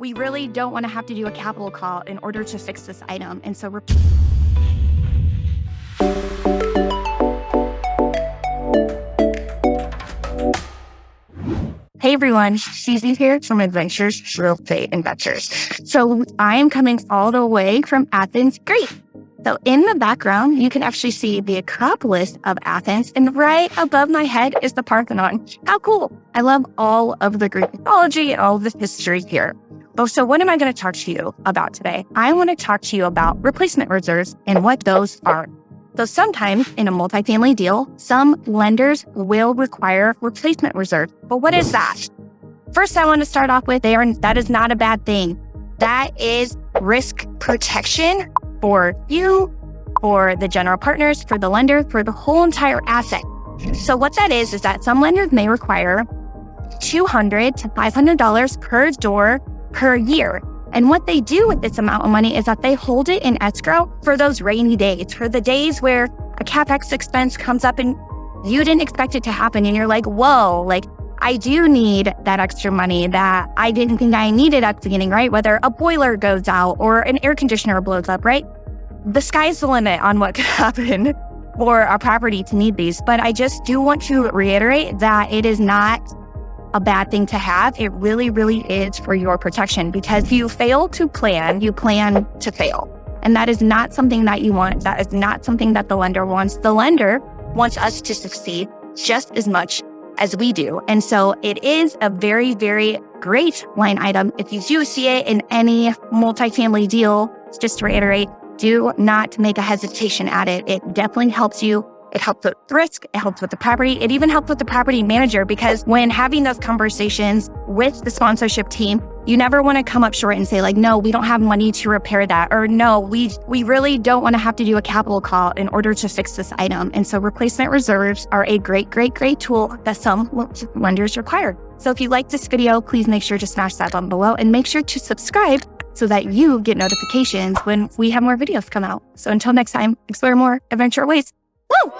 we really don't want to have to do a capital call in order to fix this item. And so Hey everyone, Suzy here from Adventurous Real Estate Adventures. So I am coming all the way from Athens, Greece. So in the background, you can actually see the Acropolis of Athens, and right above my head is the Parthenon. How cool! I love all of the Greek mythology and all of the history here. So what am I going to talk to you about today? I want to talk to you about replacement reserves and what those are. So sometimes in a multifamily deal, some lenders will require replacement reserves. But what is that? First, I want to start off with that is not a bad thing. That is risk protection for you, for the general partners, for the lender, for the whole entire asset. So what that is that some lenders may require $200 to $500 per door per year. And what they do with this amount of money is that they hold it in escrow for those rainy days, for the days where a CapEx expense comes up and you didn't expect it to happen. And you're like, whoa, like I do need that extra money that I didn't think I needed at the beginning, right? Whether a boiler goes out or an air conditioner blows up, right? The sky's the limit on what could happen for a property to need these. But I just do want to reiterate that it is not a bad thing to have. It really, really is for your protection, because if you fail to plan, you plan to fail. And that is not something that you want. That is not something that the lender wants. The lender wants us to succeed just as much as we do. And so it is a very, very great line item. If you do see it in any multifamily deal, just to reiterate, do not make a hesitation at it. It definitely helps you. It helps with risk. It helps with the property. It even helps with the property manager, because when having those conversations with the sponsorship team, you never want to come up short and say like, no, we don't have money to repair that. Or no, we really don't want to have to do a capital call in order to fix this item. And so replacement reserves are a great, great, great tool that some lenders require. So if you like this video, please make sure to smash that button below and make sure to subscribe so that you get notifications when we have more videos come out. So until next time, explore more adventure ways. Woo!